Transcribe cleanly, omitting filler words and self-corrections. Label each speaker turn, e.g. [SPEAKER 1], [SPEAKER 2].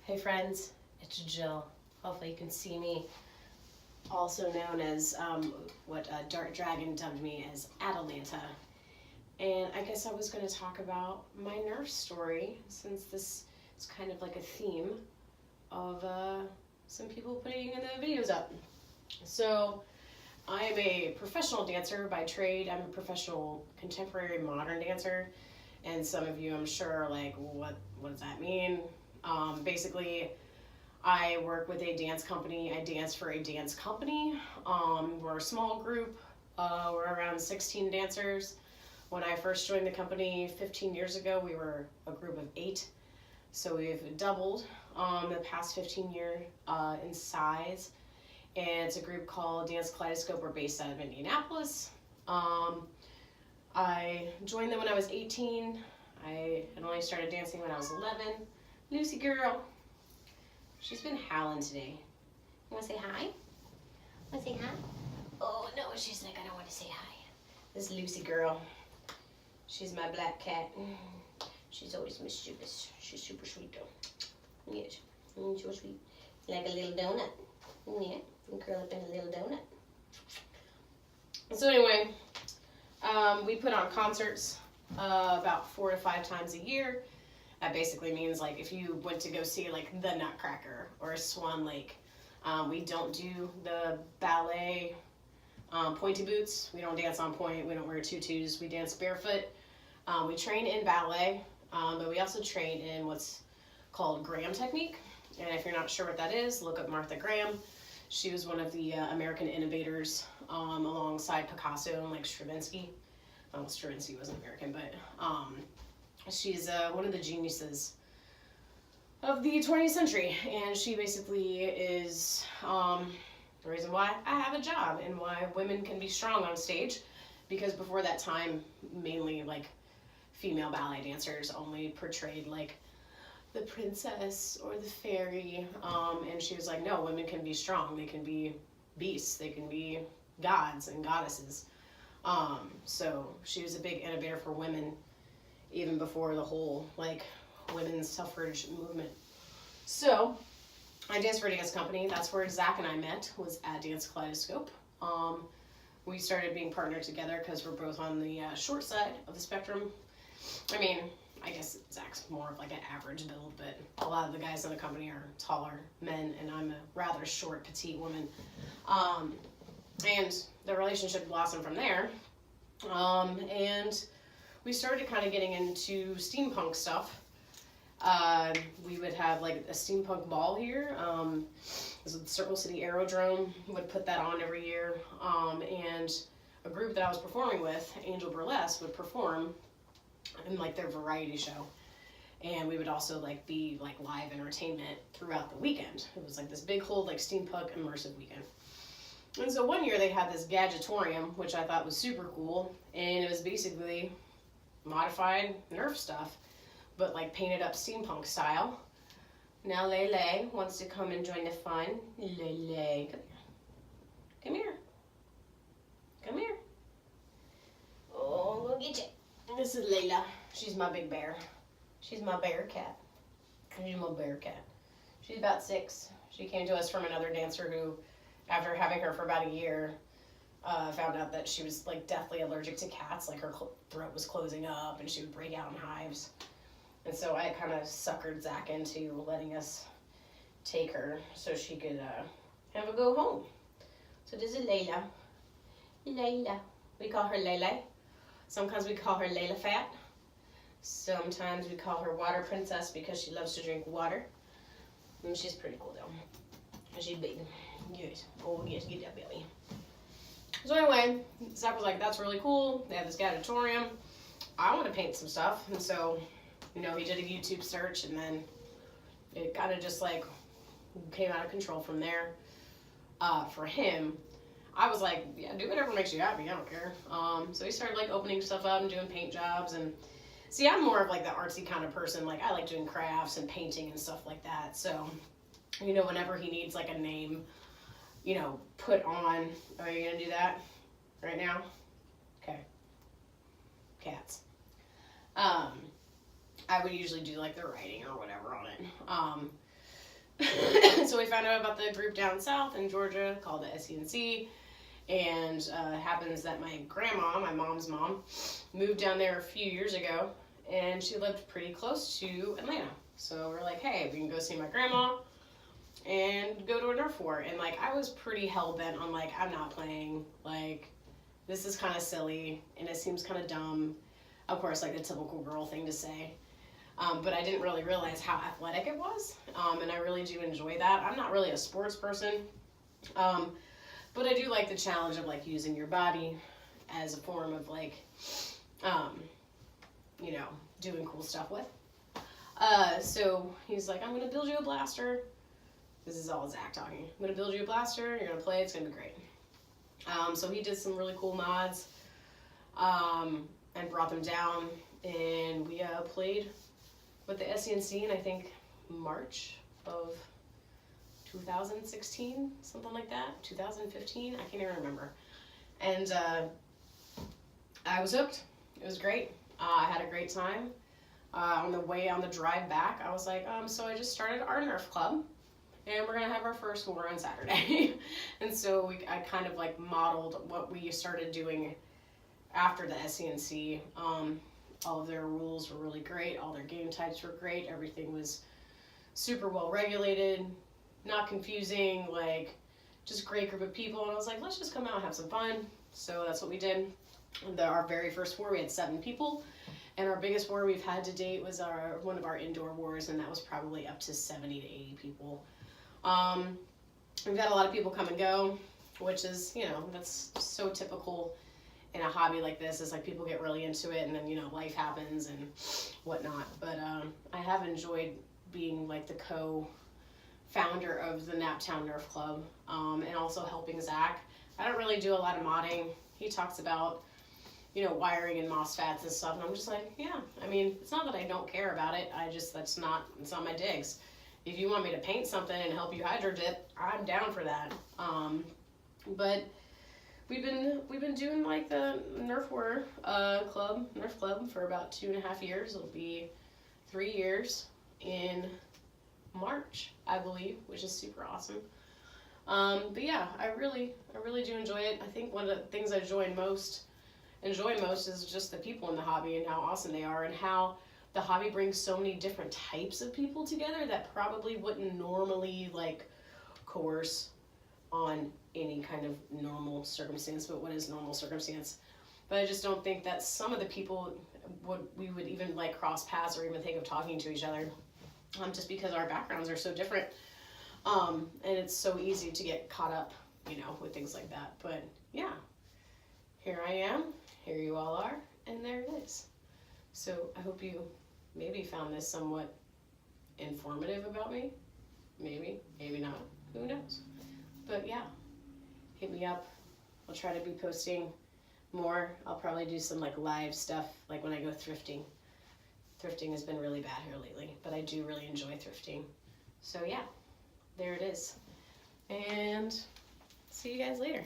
[SPEAKER 1] Hey friends, it's Jill. Hopefully you can see me. Also known as what Dark Dragon dubbed me as Atalanta. And I guess I was going to talk about my Nerf story, since this is kind of like a theme of some people putting in the videos up. So I am a professional dancer by trade. I'm a professional contemporary modern dancer. And some of you, I'm sure, are like, what does that mean? Basically, I work with a dance company. I dance for a dance company. We're a small group. We're around 16 dancers. When I first joined the company 15 years ago, we were a group of 8. So we've doubled the past 15 years in size. And it's a group called Dance Kaleidoscope. We're based out of Indianapolis. I joined them when I was 18. I had only started dancing when I was 11. Lucy girl. She's been howling today. You want to say hi? Want to say hi? Oh, no, she's like, I don't want to say hi. This is Lucy girl. She's my black cat. She's always mischievous. She's super sweet, though. Yes, so sweet. Like a little donut. Yeah, you curl up in a little donut. So anyway, we put on concerts about 4 to 5 times a year. That basically means, like, if you went to go see, like, the Nutcracker or Swan Lake, we don't do the ballet pointy boots. We don't dance on point. We don't wear tutus. We dance barefoot. We train in ballet, but we also train in what's called Graham technique. And if you're not sure what that is, look up Martha Graham. She was one of the American innovators alongside Picasso and, like, Stravinsky. Well, Stravinsky wasn't American, but she's one of the geniuses of the 20th century, and she basically is the reason why I have a job and why women can be strong on stage, because before that time, mainly, like, female ballet dancers only portrayed, like, the princess or the fairy, and she was like, no, women can be strong, they can be beasts, they can be gods and goddesses. So she was a big innovator for women, even before the whole, like, women's suffrage movement. So I danced for a dance company. That's where Zach and I met, was at Dance Kaleidoscope. We started being partnered together because we're both on the short side of the spectrum. I mean, I guess Zach's more of like an average build, but a lot of the guys in the company are taller men, and I'm a rather short, petite woman. And the relationship blossomed from there. And we started kind of getting into steampunk stuff. We would have, like, a steampunk ball here. The Circle City Aerodrome would put that on every year. And a group that I was performing with, Angel Burlesque, would perform in, like, their variety show. And we would also, like, be, like, live entertainment throughout the weekend. It was like this big whole, like, steampunk immersive weekend. And so one year they had this gadgetorium, which I thought was super cool, and it was basically modified Nerf stuff, but, like, painted up steampunk style. Now Lele wants to come and join the fun. Lele, come here. Come here. Oh, we'll get you. This is Layla. She's my big bear. She's my bear cat. She's my bear cat. She's about 6. She came to us from another dancer who, after having her for about a year, found out that she was, like, deathly allergic to cats. Like, her throat was closing up and she would break out in hives. And so I kind of suckered Zach into letting us take her so she could have a go home. So this is Layla. Layla. We call her Lele. Sometimes we call her Layla Fat. Sometimes we call her Water Princess because she loves to drink water. And she's pretty cool, though. And she's big. Yes. Oh, yes, get that belly. So anyway, Zach was like, that's really cool. They have this gadgetorium. I want to paint some stuff. And so, you know, he did a YouTube search, and then it kind of just, like, came out of control from there. For him, I was like, yeah, do whatever makes you happy. I don't care. So he started, like, opening stuff up and doing paint jobs. And see, I'm more of, like, the artsy kind of person. Like, I like doing crafts and painting and stuff like that. So, you know, whenever he needs, like, a name, you know, put on. Are you gonna do that right now? Okay. Cats. I would usually do, like, the writing or whatever on it. So we found out about the group down south in Georgia called the SENC. And it happens that my grandma, my mom's mom, moved down there a few years ago, and she lived pretty close to Atlanta. So we're like, hey, we can go see my grandma and go to a Nerf war. And like, I was pretty hell bent on like, I'm not playing. Like, this is kind of silly, and it seems kind of dumb. Of course, like the typical girl thing to say. But I didn't really realize how athletic it was, and I really do enjoy that. I'm not really a sports person. But I do like the challenge of like using your body as a form of like, you know, doing cool stuff with. So he's like, I'm going to build you a blaster. This is all Zach talking. I'm going to build you a blaster. You're going to play. It's going to be great. So he did some really cool mods and brought them down. And we played with the SENC in, I think, March of 2016, something like that, 2015, I can't even remember. And I was hooked. It was great. I had a great time. On the drive back, I was like, so I just started our Nerf Club, and we're gonna have our first war on Saturday. And so I kind of like modeled what we started doing after the SENC. All of their rules were really great. All their game types were great. Everything was super well regulated, not confusing, like just great group of people. And I was like, let's just come out and have some fun. So that's what we did. Our very first war, we had 7 people. And our biggest war we've had to date was one of our indoor wars, and that was probably up to 70 to 80 people. We've had a lot of people come and go, which is, you know, that's so typical in a hobby like this. Is like people get really into it, and then, you know, life happens and whatnot. But I have enjoyed being like the co-founder of the Naptown Nerf Club, and also helping Zach. I don't really do a lot of modding. He talks about, you know, wiring and MOSFETs and stuff, and I'm just like, yeah, I mean, it's not that I don't care about it, it's not my digs. If you want me to paint something and help you hydro dip, I'm down for that. But we've been doing like the Nerf Club for about 2.5 years. It'll be 3 years in March, I believe, which is super awesome. But yeah, I really do enjoy it. I think one of the things I enjoy most is just the people in the hobby and how awesome they are, and how the hobby brings so many different types of people together that probably wouldn't normally like coerce on any kind of normal circumstance. But what is normal circumstance? But I just don't think that some of the people we would even like cross paths or even think of talking to each other, just because our backgrounds are so different. And it's so easy to get caught up, you know, with things like that. But yeah, here I am, here you all are, and there it is. So I hope you maybe found this somewhat informative about me. Maybe not, who knows. But yeah, hit me up. I'll try to be posting more. I'll probably do some like live stuff, like when I go thrifting. Thrifting has been really bad here lately, but I do really enjoy thrifting. So yeah, there it is. And see you guys later.